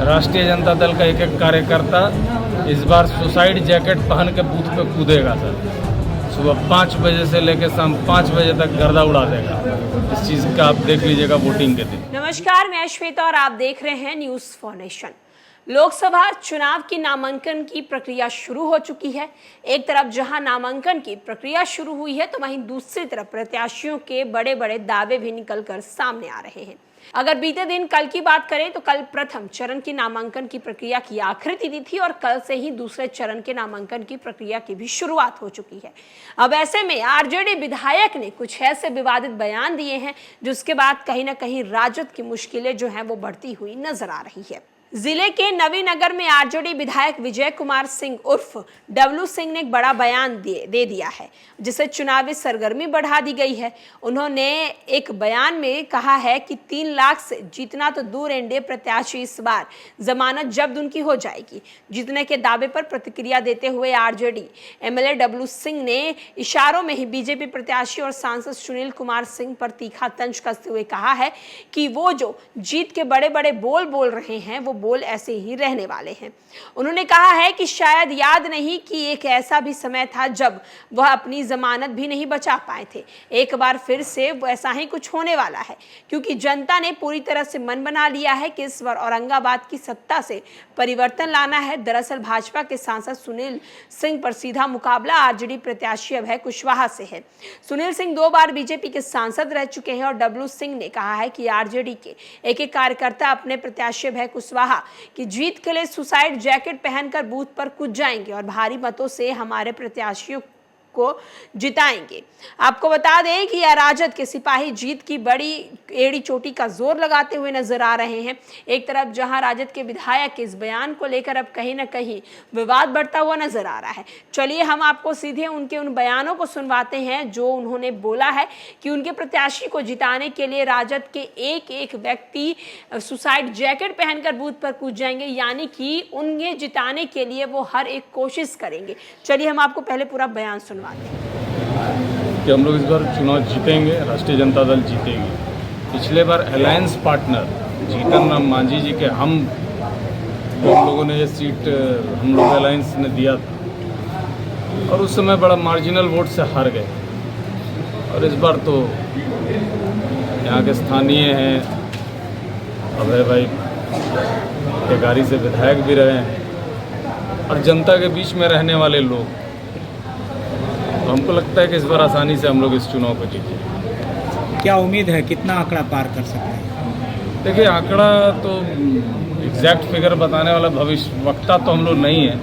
राष्ट्रीय जनता दल का एक एक कार्यकर्ता इस बार सुसाइड जैकेट पहन के बूथ पे कूदेगा सर। सुबह 5 बजे से लेकर शाम 5 बजे तक गर्दा उड़ा देगा। इस चीज़ का आप देख लीजिएगा वोटिंग के दिन। नमस्कार, मैं श्वेता और आप देख रहे हैं न्यूज़ फॉर नेशन। लोकसभा चुनाव की नामांकन की प्रक्रिया शुरू हो चुकी है। एक तरफ जहां नामांकन की प्रक्रिया शुरू हुई है तो वहीं दूसरी तरफ प्रत्याशियों के बड़े बड़े दावे भी निकलकर सामने आ रहे हैं। अगर बीते दिन कल की बात करें तो कल प्रथम चरण की नामांकन की प्रक्रिया की आखिरी तिथि थी और कल से ही दूसरे चरण के नामांकन की प्रक्रिया की भी शुरुआत हो चुकी है। अब ऐसे में आरजेडी विधायक ने कुछ ऐसे विवादित बयान दिए हैं जिसके बाद कहीं ना कहीं राजद की मुश्किलें जो हैं वो बढ़ती हुई नजर आ रही है। जिले के नवीनगर में आरजेडी विधायक विजय कुमार सिंह उर्फ डब्लू सिंह ने एक बड़ा बयान दे दिया है जिससे चुनावी सरगर्मी बढ़ा दी गई है। उन्होंने एक बयान में कहा है कि 3 लाख से जीतना तो दूर, एनडीए प्रत्याशी इस बार जमानत जब्त उनकी हो जाएगी। जीतने के दावे पर प्रतिक्रिया देते हुए आरजेडी एमएलए डब्लू सिंह ने इशारों में ही बीजेपी प्रत्याशी और सांसद सुनील कुमार सिंह पर तीखा तंज कसते हुए कहा है कि वो जो जीत के बड़े बड़े बोल रहे हैं वो बोल ऐसे ही रहने वाले हैं। उन्होंने कहा है कि शायद याद नहीं कि एक ऐसा भी समय था जब वह अपनी जमानत भी नहीं बचा पाए थे। एक बार फिर से वैसा ही कुछ होने वाला है क्योंकि जनता ने पूरी तरह से मन बना लिया है कि इस बार औरंगाबाद की सत्ता से परिवर्तन लाना है। दरअसल भाजपा के सांसद सुनील सिंह पर सीधा मुकाबला आरजेडी प्रत्याशी अभय कुशवाहा से है। सुनील सिंह 2 बार बीजेपी के सांसद रह चुके हैं और डब्लू सिंह ने कहा है कि आरजेडी के एक कार्यकर्ता अपने प्रत्याशी अभय कुशवाहा कि जीत के लिए सुसाइड जैकेट पहनकर बूथ पर कूद जाएंगे और भारी मतों से हमारे प्रत्याशियों को जिताएंगे। आपको बता दें कि राजद के सिपाही जीत की बड़ी एड़ी चोटी का जोर लगाते हुए नजर आ रहे हैं। एक तरफ जहां राजद के विधायक के इस बयान को लेकर अब कहीं ना कहीं विवाद बढ़ता हुआ नजर आ रहा है। चलिए हम आपको सीधे उनके उन बयानों को सुनवाते हैं जो उन्होंने बोला है कि उनके प्रत्याशी को जिताने के लिए राजद के एक व्यक्ति सुसाइड जैकेट पहनकर बूथ पर कूद जाएंगे, यानी कि उन्हें जिताने के लिए वो हर एक कोशिश करेंगे। चलिए हम आपको पहले पूरा बयान कि हम लोग इस बार चुनाव जीतेंगे, राष्ट्रीय जनता दल जीतेगी। पिछले बार अलायंस पार्टनर जीतन राम मांझी जी के हम लोगों ने ये सीट हम लोग अलायंस ने दिया था और उस समय बड़ा मार्जिनल वोट से हार गए। और इस बार तो यहाँ के स्थानीय हैं, अभय भाई टेकारी से विधायक भी रहे हैं और जनता के बीच में रहने वाले लोग, तो हमको लगता है कि इस बार आसानी से हम लोग इस चुनाव को जीतेंगे। क्या उम्मीद है, कितना आंकड़ा पार कर सकते हैं? देखिए, आंकड़ा तो एग्जैक्ट फिगर बताने वाला भविष्यवक्ता तो हम लोग नहीं है,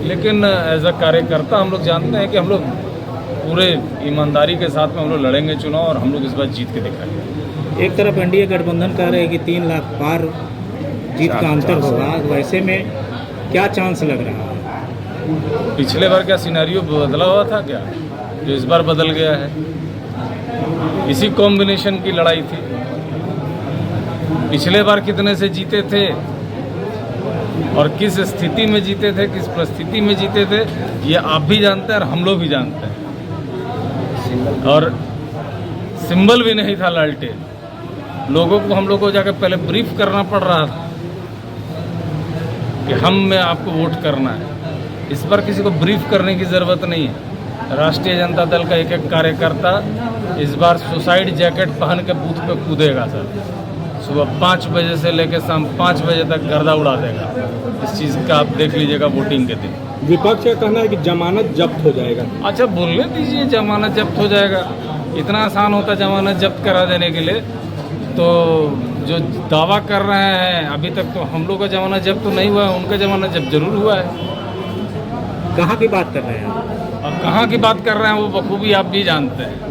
लेकिन एज अ कार्यकर्ता हम लोग जानते हैं कि हम लोग पूरे ईमानदारी के साथ में हम लोग लड़ेंगे चुनाव और हम लोग इस बार जीत के दिखाएंगे। एक तरफ एनडीए गठबंधन कह रहे हैं कि 3 लाख पार जीत का अंतर होगा, वैसे में क्या चांस लग रहा है? पिछले बार क्या सिनेरियो बदला हुआ था क्या, जो इस बार बदल गया है? इसी कॉम्बिनेशन की लड़ाई थी। पिछले बार कितने से जीते थे और किस स्थिति में जीते थे, किस परिस्थिति में जीते थे, ये आप भी जानते हैं और हम लोग भी जानते हैं। और सिंबल भी नहीं था लालटेन। लोगों को हम लोग को जाकर पहले ब्रीफ करना पड़ रहा था कि हम में आपको वोट करना है। इस बार किसी को ब्रीफ करने की ज़रूरत नहीं है। राष्ट्रीय जनता दल का एक एक कार्यकर्ता इस बार सुसाइड जैकेट पहन के बूथ पे कूदेगा सर। सुबह 5 बजे से लेकर शाम 5 बजे तक गर्दा उड़ा देगा। इस चीज़ का आप देख लीजिएगा वोटिंग के दिन। विपक्ष का कहना है कि जमानत जब्त हो जाएगा। अच्छा, बोलने दीजिए, जमानत जब्त हो जाएगा। इतना आसान होता जमानत जब्त करा देने के लिए? तो जो दावा कर रहे हैं, अभी तक तो हम लोग का जमानत जब्त तो नहीं हुआ है, उनका जमानत जब्त जरूर हुआ है। कहाँ की बात कर रहे हैं आप? अब कहाँ की बात कर रहे हैं वो बखूबी आप भी जानते हैं।